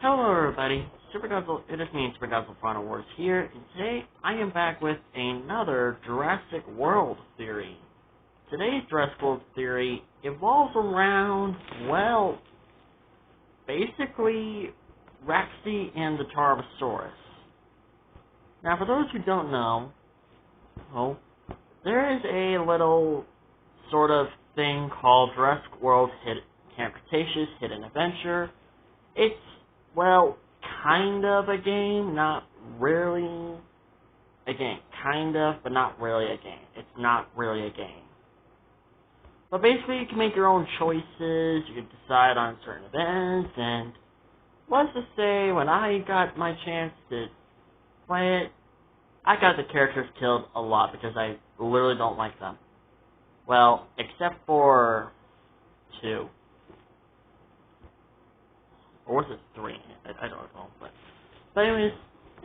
Hello everybody, it is me, Super Guzzle Final Wars here, and today I am back with another Jurassic World theory. Today's Jurassic World theory evolves around, well, basically, Rexy and the tarbosaurus. Now for those who don't know, well, there is a little sort of thing called Jurassic World Camp Cretaceous Hidden Adventure. It's, well, kind of a game, not really a game. Kind of, but not really a game. It's not really a game. But basically, you can make your own choices, you can decide on certain events, and let's just say, when I got my chance to play it, I got the characters killed a lot because I literally don't like them. Well, except for 2. Or was it 3? I don't know. But anyways,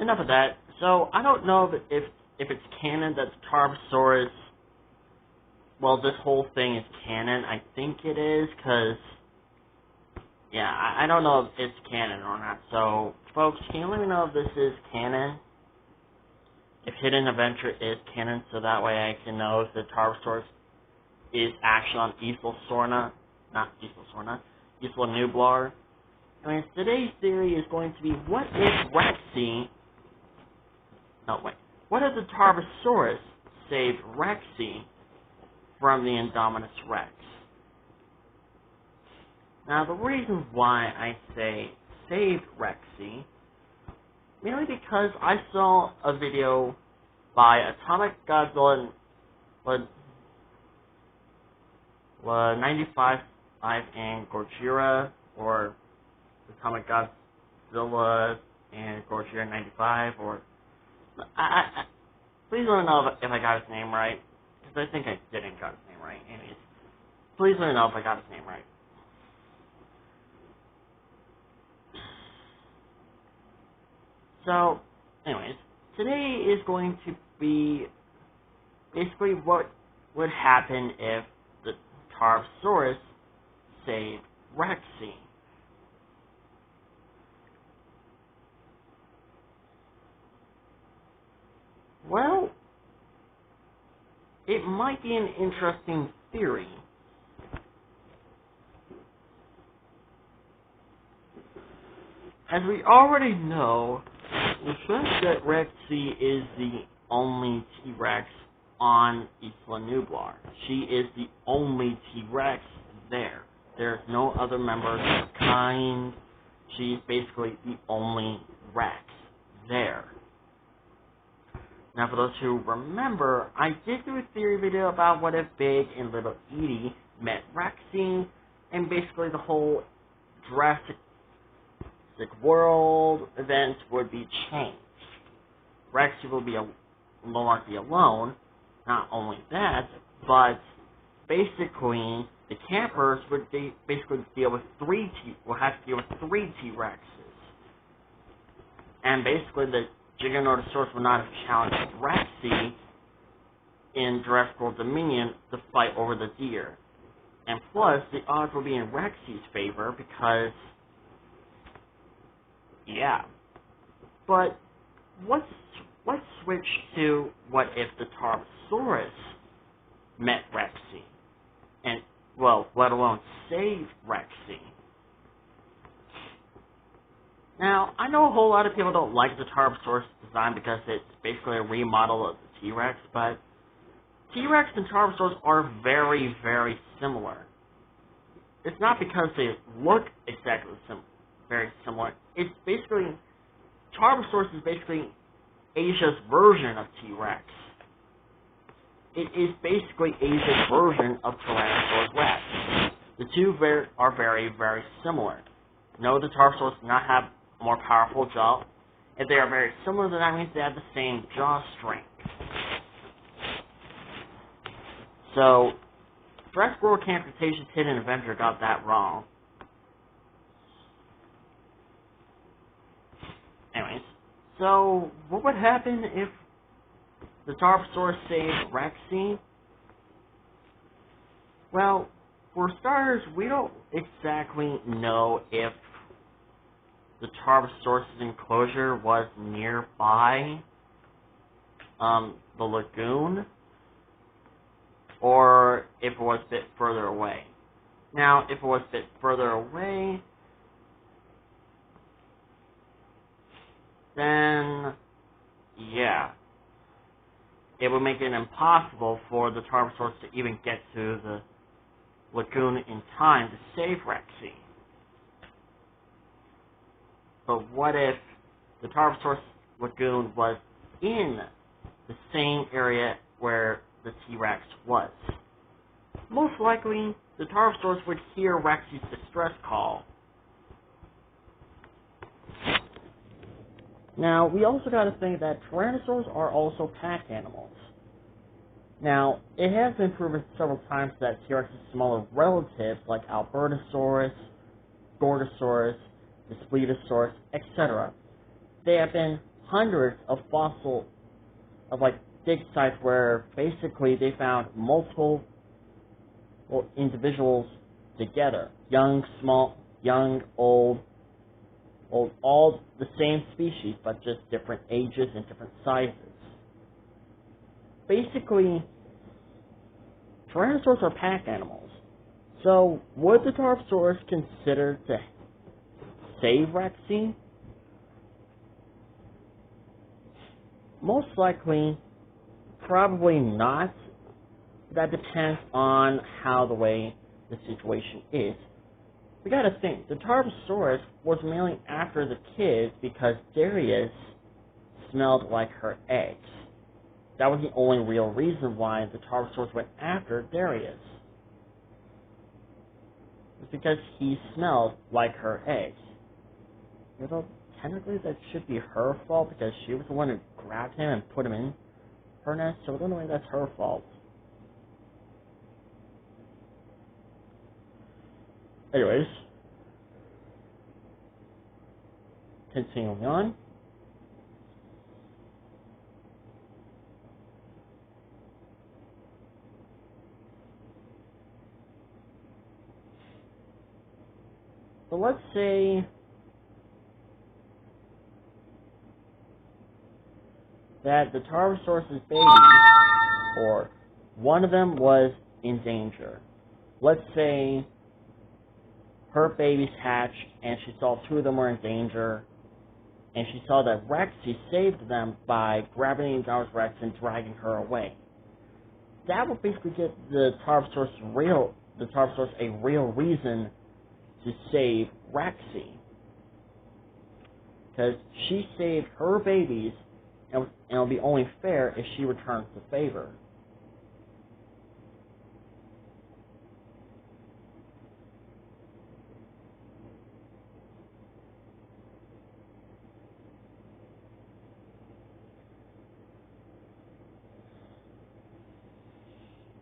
enough of that. So, I don't know if it's canon that the tarbosaurus, well, this whole thing is canon. I think it is, because, yeah, I don't know if it's canon or not. So, folks, can you let me know if this is canon? If Hidden Adventure is canon, so that way I can know if the tarbosaurus is actually on Isla Nublar. Anyways, today's theory is going to be, what if the tarbosaurus saved Rexy from the Indominus Rex? Now, the reason why I say saved Rexy, mainly because I saw a video by Atomic Godzilla 95 and Gojira, or Atomic Godzilla and Gojira 95, or please let me know if I got his name right, because I think I didn't got his name right. Anyways, please let me know if I got his name right. So, anyways, today is going to be basically what would happen if the tarbosaurus saved Rexy. Well, it might be an interesting theory. As we already know, the fact that Rexy is the only T-Rex on Isla Nublar. She is the only T-Rex there. There's no other members of her kind. She's basically the only Rex there. Now, for those who remember, I did do a theory video about what if Big and Little Edie met Rexy, and basically the whole Jurassic World events would be changed. Rexy will no longer be alone. Not only that, but basically the campers would basically deal with will have to deal with 3 T-Rexes, and basically the Giganotosaurus will not have challenged Rexy in Jurassic World Dominion to fight over the deer. And plus, the odds will be in Rexy's favor because, yeah. But let's switch to what if the tarbosaurus met Rexy, and, well, let alone saved Rexy. Now, I know a whole lot of people don't like the tarbosaurus design because it's basically a remodel of the T-Rex, but T-Rex and tarbosaurus are very, very similar. It's not because they look exactly very similar. It's basically, tarbosaurus is basically Asia's version of T-Rex. It is basically Asia's version of Tyrannosaurus Rex. The two are very, very similar. No, the tarbosaurus does not have a more powerful jaw. If they are very similar, then that means they have the same jaw strength. So, Jurassic World Camp Cretaceous Hidden Adventure got that wrong. Anyways, so what would happen if the tarbosaurus saved Rexy? Well, for starters, we don't exactly know if the tarbosaurus' enclosure was nearby the lagoon, or if it was a bit further away. Now, if it was a bit further away, then, yeah, it would make it impossible for the tarbosaurus to even get to the lagoon in time to save Rexy. But what if the tarbosaurus lagoon was in the same area where the T-Rex was? Most likely, the tarbosaurus would hear Rexy's distress call. Now, we also got to think that tyrannosaurs are also pack animals. Now, it has been proven several times that T-Rex's smaller relatives like Albertosaurus, Gorgosaurus, Daspletosaurus, etc. There have been hundreds of dig sites where basically they found multiple individuals together. Young, small, young, old, all the same species, but just different ages and different sizes. Basically, tyrannosaurs are pack animals. So, would the tarbosaurus consider to save Rexy? Most likely, probably not. That depends on how the way the situation is. We gotta think, the tarbosaurus was mainly after the kids because Darius smelled like her eggs. That was the only real reason why the tarbosaurus went after Darius. It's because he smelled like her eggs. Although technically that should be her fault because she was the one who grabbed him and put him in her nest, so in a way that's her fault. Anyways, continuing on. So let's say that the tarbosaurus' babies, or one of them was in danger. Let's say her babies hatched and she saw two of them were in danger, and she saw that Rexy saved them by grabbing the Ankylosaurus Rex and dragging her away. That would basically give the tarbosaurus a real reason to save Rexy, because she saved her babies, and it would be only fair if she returns the favor.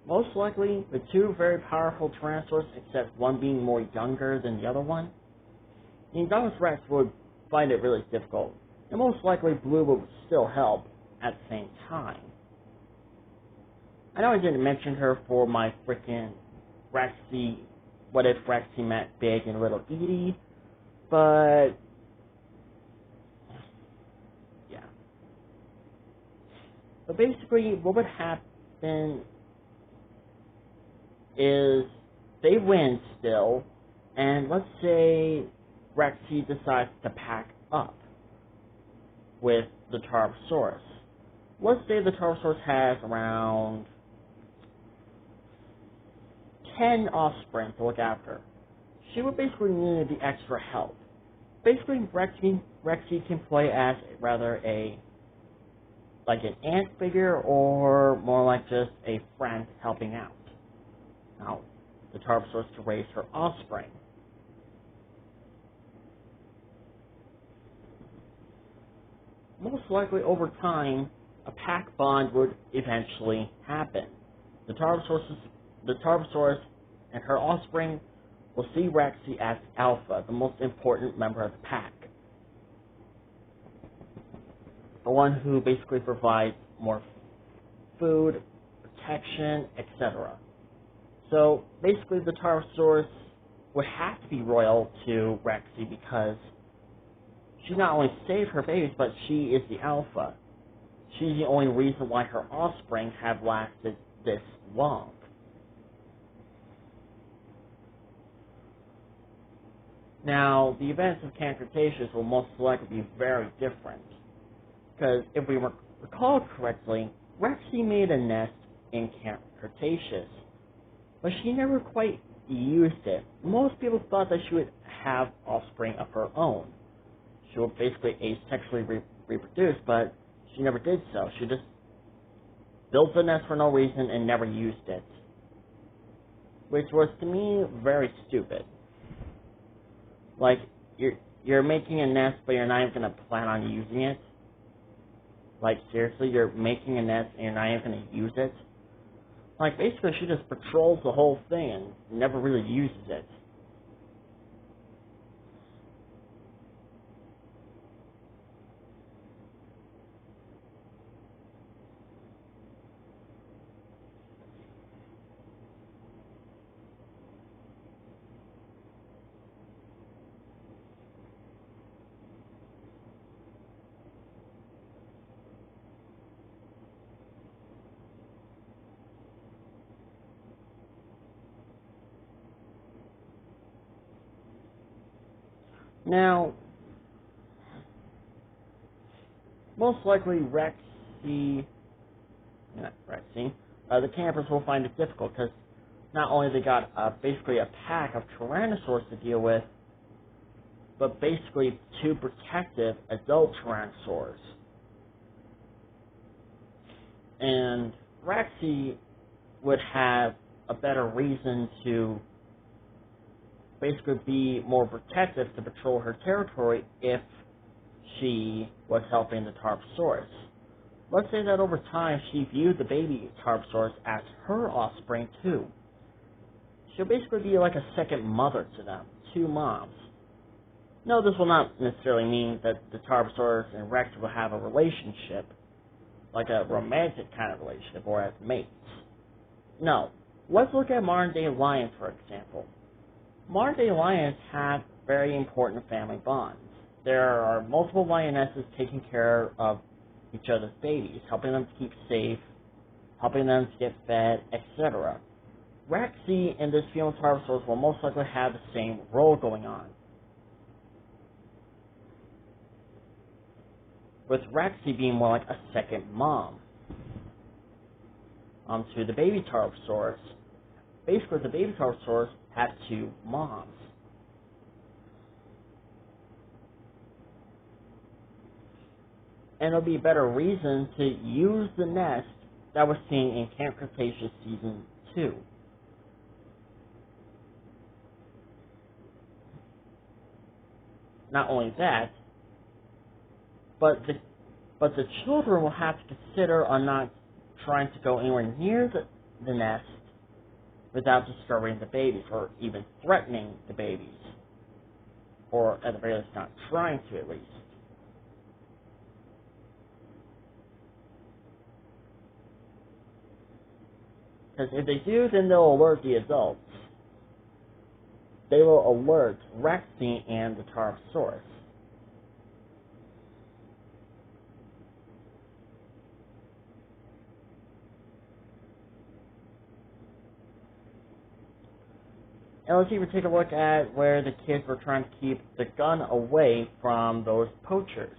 Most likely, the two very powerful Tyrannosaurs, except one being more younger than the other one, the Ankylosaurus Rex would find it really difficult, and most likely Blue would still help at the same time. I know I didn't mention her for my freaking Rexy, what if Rexy met Big and Little Edie, but yeah. But basically, what would happen is they win still, and let's say Rexy decides to pack up with the Tarbosaurus. Let's say the Tarbosaurus has around 10 offspring to look after. She would basically need the extra help. Basically, Rexy can play as like an aunt figure, or more like just a friend helping out. Now, the Tarbosaurus to raise her offspring. Most likely, over time, a pack bond would eventually happen. The Tarbosaurus and her offspring will see Rexy as Alpha, the most important member of the pack. The one who basically provides more food, protection, etc. So, basically, the Tarbosaurus would have to be loyal to Rexy because she not only saved her babies, but she is the alpha. She's the only reason why her offspring have lasted this long. Now, the events of Camp Cretaceous will most likely be very different. Because if we recall correctly, Rexy made a nest in Camp Cretaceous, but she never quite used it. Most people thought that she would have offspring of her own. She would basically asexually reproduce, but she never did so. She just built the nest for no reason and never used it. Which was, to me, very stupid. Like, you're making a nest, but you're not even going to plan on using it? Like, seriously, you're making a nest and you're not even going to use it? Like, basically, she just patrols the whole thing and never really uses it. Now, most likely the campers will find it difficult because not only they got basically a pack of Tyrannosaurs to deal with, but basically 2 protective adult Tyrannosaurs. And Rexy would have a better reason to basically be more protective to patrol her territory if she was helping the tarbosaurus. Let's say that over time she viewed the baby tarbosaurus as her offspring too. She'll basically be like a second mother to them, 2 moms. No, this will not necessarily mean that the tarbosaurus and Rex will have a relationship, like a romantic kind of relationship, or as mates. No. Let's look at modern-day lions, for example. Modern-day lions have very important family bonds. There are multiple lionesses taking care of each other's babies, helping them to keep safe, helping them to get fed, etc. Rexy and this female tarbosaurus will most likely have the same role going on. With Rexy being more like a second mom to the baby tarbosaurus. Basically, the baby tarbosaurus have 2 moms. And there'll be a better reason to use the nest that was seen in Camp Cretaceous Season 2. Not only that, but the children will have to consider on not trying to go anywhere near the nest without discovering the babies, or even threatening the babies. Or at the very least, not trying to at least. Because if they do, then they'll alert the adults. They will alert Rexy and the tarbosaurus. And let's even take a look at where the kids were trying to keep the gun away from those poachers.